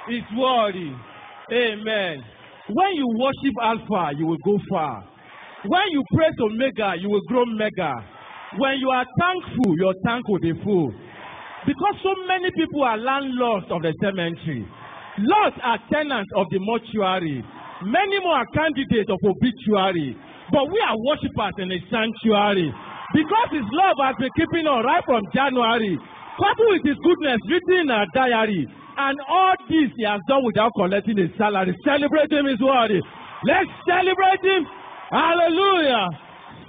is worthy. Amen. When you worship Alpha, you will go far. When you praise Omega, you will grow mega. When you are thankful, your tank will be full. Because so many people are landlords of the cemetery. Lords are tenants of the mortuary. Many more are candidates of obituary. But we are worshippers in a sanctuary. Because his love has been keeping on right from January. Coupled with his goodness written in our diary. And all this he has done without collecting a salary. Celebrate him is worthy. Let's celebrate him. Hallelujah.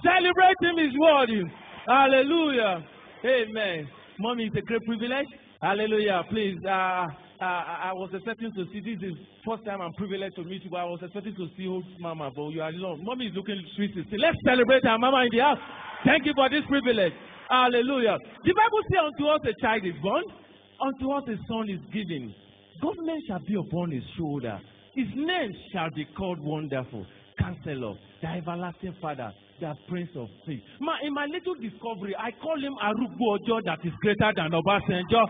Celebrate him is worthy. Hallelujah. Amen. Mommy, it's a great privilege. Hallelujah. Please, I was expecting to see, this is the first time I'm privileged to meet you, but I was expecting to see old Mama, but you are alone. Mommy is looking sweet. Let's celebrate our Mama in the house. Thank you for this privilege. Hallelujah. The Bible says, unto us a child is born, unto us a son is given. Government shall be upon his shoulder. His name shall be called Wonderful, Counselor, the Everlasting Father, the Prince of Peace. In my little discovery, I call him Arugbo Ojo, that is greater than Obasanjo.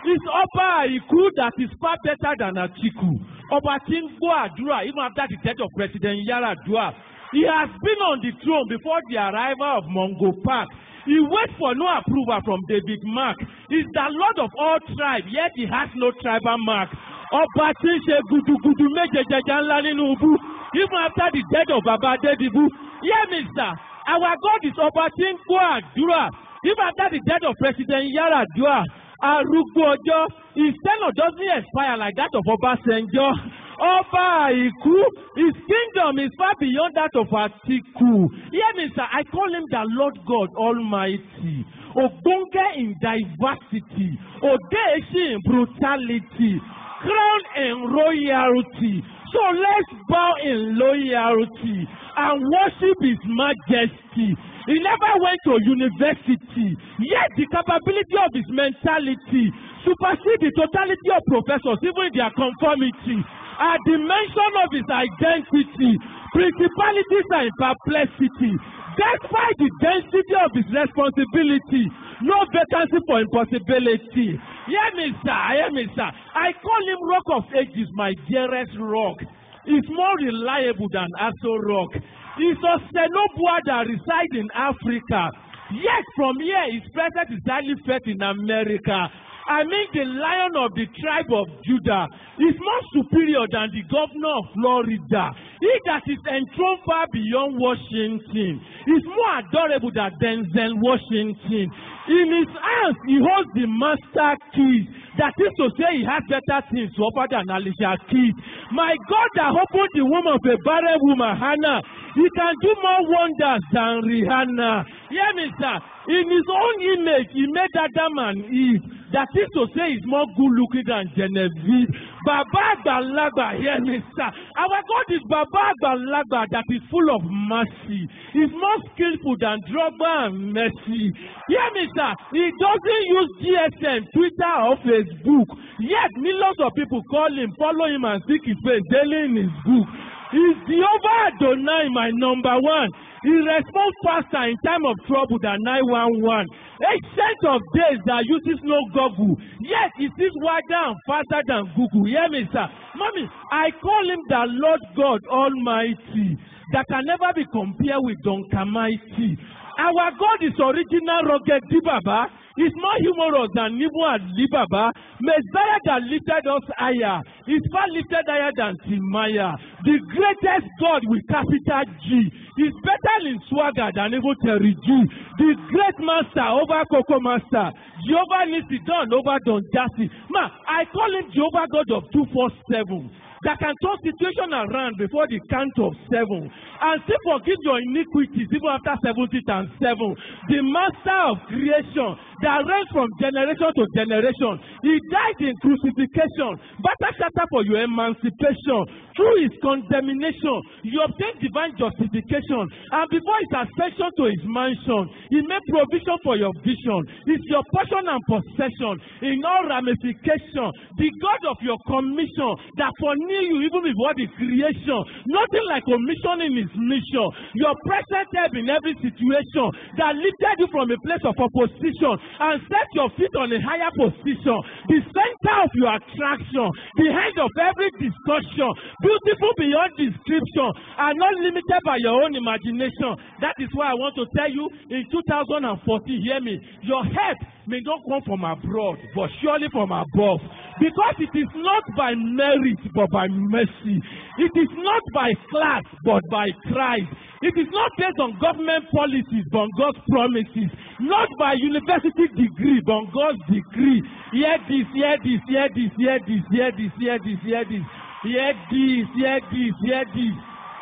It's Oba Iku that is far better than Atiku. Oba Tingbo Adura, even after the death of President Yaradua. He has been on the throne before the arrival of Mongo Park. He waits for no approval from David Mark. He's the Lord of all tribes, yet he has no tribal mark. Oba Tinshe Gudu Gudu Mejejeja Nla Ninu Ubu. Even after the death of Baba Dedibu. Yeah, mister. Our God is Oba Tingbo Adura. Even after the death of President Yaradua. Arugbo Ojo. His tenure doesn't expire like that of Obasanjo. Oba Iku, his kingdom is far beyond that of Atiku. Hear me, sir, I call him the Lord God Almighty. Obonge in diversity, Odeshi in brutality, crown in royalty. So let's bow in loyalty and worship his majesty. He never went to university, yet the capability of his mentality supersedes the totality of professors, even in their conformity. At the mention of his identity, principalities are in perplexity. Despite the density of his responsibility, no vacancy for impossibility. Hear me, sir. Hear me, sir. I call him Rock of Ages, my dearest rock. He's more reliable than Aso Rock. He's a Senobua that resides in Africa. Yet from here, his presence is highly felt in America. I mean, the Lion of the tribe of Judah is more superior than the governor of Florida. He that is enthroned far beyond Washington is more adorable than Denzel Washington. In his hands, he holds the master keys. That is to say, he has better things to offer than Alicia Keys. My God that opened the womb of a barren woman, Hannah, he can do more wonders than Rihanna. Hear me, sir. In his own image, he made Adam and Eve. That is to say, he's more good-looking than Genevieve. Baba Agbalagba, hear me, sir. Our God is Baba Agbalagba that is full of mercy. He's more skillful than Drogba and Messi. Hear me, sir. He doesn't use GSM, Twitter, or Facebook. Yet, millions of people call him, follow him, and seek his face daily in his book. He's Jehovah Adonai, my number one. He responds faster in time of trouble than 911. Ancient of days that uses no Google. Yet it is wider and faster than Google. Hear me, sir. Mommy, I call him the Lord God Almighty that can never be compared with Donkamighty. Our God is original rugged Dibaba. He's more humorous than Nibu and Libaba. Messiah that lifted us higher. He's far lifted higher than Timaya. The greatest God with capital G. He's better in swagger than even Terry G. The great master over Coco Master. Jehovah Nisi-Don over Don Jasi. Ma, I call him Jehovah God of 247. That can turn situation around before the count of 7 and still forgive your iniquities even after 70 times 7. The master of creation that reigns from generation to generation. He died in crucifixion, battle shatter for your emancipation. Through his condemnation, you obtain divine justification, and before his ascension to his mansion, he made provision for your vision. It's your portion and possession in all ramification. The God of your commission that foreknew you even before the creation. Nothing like omission in his his mission. Your present help in every situation that lifted you from a place of opposition and set your feet on a higher position. The center of your attraction, the head of every discussion, beautiful beyond description, and not limited by your own imagination. That is why I want to tell you in 2014, hear me, your help may not come from abroad, but surely from above. Because it is not by merit, but by mercy. It is not by class, but by Christ. It is not based on government policies, but on God's promises. Not by university degree, but on God's decree. Hear this, hear this, hear this, hear this, hear this, hear this, hear this, hear this, hear this, hear this.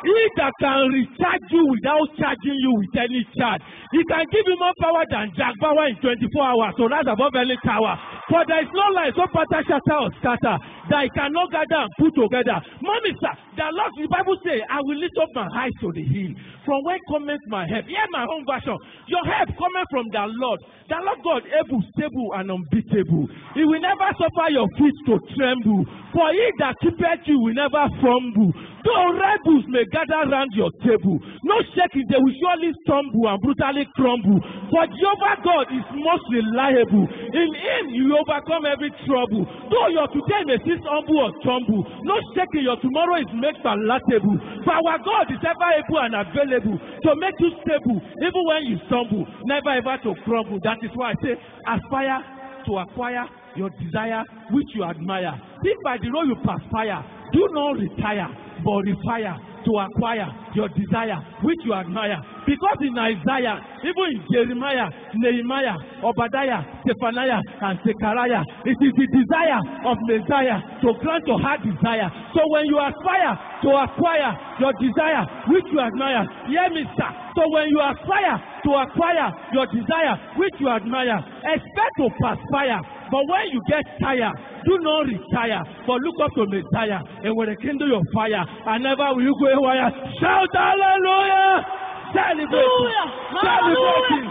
He that can recharge you without charging you with any charge. He can give you more power than Jack Bauer in 24 hours. So that's above any tower. For there is no light so pattern, shatter, or scatter that he cannot gather and put together. Mommy, sir, the Lord, the Bible says, I will lift up my eyes to the hill. From where cometh my help? Hear my own version. Your help cometh from the Lord. The Lord God, able, stable, and unbeatable. He will never suffer your feet to tremble. For he that keepeth you will never fumble. Though rebels may gather round your table, no shaking, they will surely stumble and brutally crumble. For Jehovah God is most reliable. In him you overcome every trouble. Though your today may seem humble or tumble, no shaking, your tomorrow is made palatable. For our God is ever able and available to make you stable, even when you stumble, never ever to crumble. That is why I say, aspire to acquire your desire which you admire. If by the road you perspire, do not retire, but refire to acquire your desire which you admire. Because in Isaiah, even in Jeremiah, Nehemiah, Obadiah, Zephaniah, and Zechariah, it is the desire of Messiah to grant your heart desire. So when you aspire to acquire your desire which you admire, hear me, sir. So when you aspire to acquire your desire which you admire, expect to perspire. But when you get tired, do not retire, but look up to Messiah and will rekindle your fire, and never will you go away. Shout hallelujah! Celebrating! Celebrating!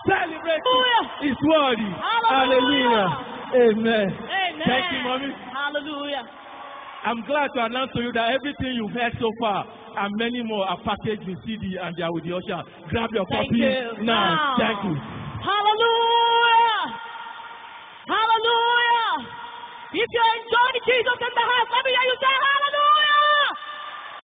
Celebrating! It's worthy. Hallelujah! Amen. Amen. Thank you, mommy. Hallelujah. I'm glad to announce to you that everything you've heard so far and many more are packaged with CD and they are with the usher. Grab your Thank copy you. now. Wow. Thank you. Hallelujah. Hallelujah. If you enjoy Jesus in the house,